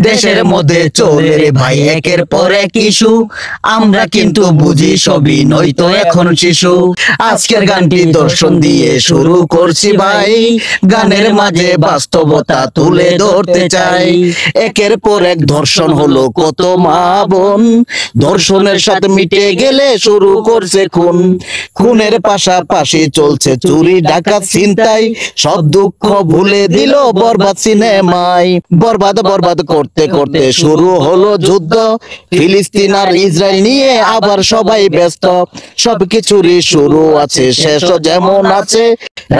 দেশের মধ্যে চলে রে ভাই একের পর এক ইস্যু, আমরা কিন্তু বুঝি সবই, নয়তো এখন শিশু। আজকের গানটি দর্শন দিয়ে শুরু করছি ভাই, গানের মাঝে বাস্তবতা তুলে ধরতে চাই। একের পর এক ধর্ষণ হলো কত মা বোন, ধর্ষণের সাথে মিটে গেলে শুরু করছে খুন। খুনের পাশাপাশি চলছে চুরি ডাকাত ছিনতাই, সব দুঃখ ভুলে দিল বরবাদ সিনেমায়। বরবাদ বরবাদ করতে করতে শুরু হলো যুদ্ধ, ফিলিস্তিন আর ইসরায়েল নিয়ে আবার সবাই ব্যস্ত। সবকিছুরই শুরু আছে শেষও যেমন আছে,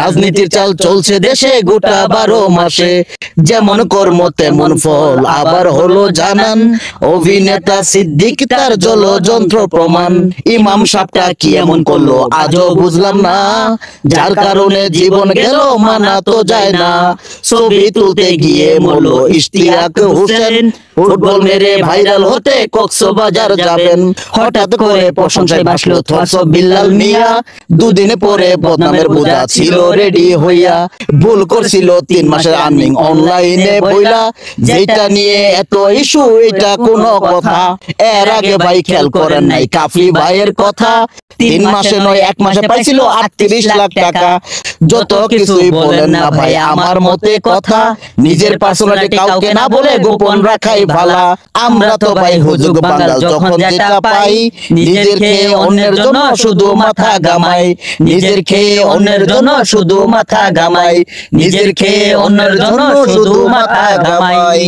রাজনীতির চাল চলছে দেশে গোটা 12 মাসে। যেমন কর্ম তেমন ফল আবার হলো জানান, অভিনেতা সিদ্দিক তার জলযন্ত্র প্রমাণ। ইমাম সাহেবটা কি এমন করলো আজও বুঝলাম না, যার কারণে জীবন গেল মানা তো যায় না। ছবি তুলতে গিয়ে মরল ইশতিয়াক হোসেন, ফুটবল মেরে ভাইরাল হতে কক্সবাজার যাবেন। হঠাৎ করে প্রশংসায় ভাসলো থরস বিল্লাল মিয়া, দুদিন পরে বদনামের বোঝা ছিল রেডি হইয়া। ভুল করছিল 3 মাসের আর্নিং অনলাইনে বইলা, যেটা নিয়ে এত ইস্যু এটা কোনো কথা। এর আগে ভাই খেয়াল করেন নাই কাফি ভাইয়ের কথা, 3 মাসে নয় 1 মাসে পাইছিল 38 লাখ টাকা। যত কিছুই বলেন না ভাই আমার মতে কথা, নিজের পার্সোনালিটি কাউকে না বলে গোপন রাখাই ভালা। আমরা তো ভাই হুজুগ বাঙাল, যখন যেটা পাই নিজের খেয়ে অন্যের জন্য শুধু মাথা ঘামাই। নিজের খেয়ে অন্যের জন্য শুধু মাথা ঘামাই, নিজের খেয়ে অন্যের জন্য শুধু মাথা ঘামাই।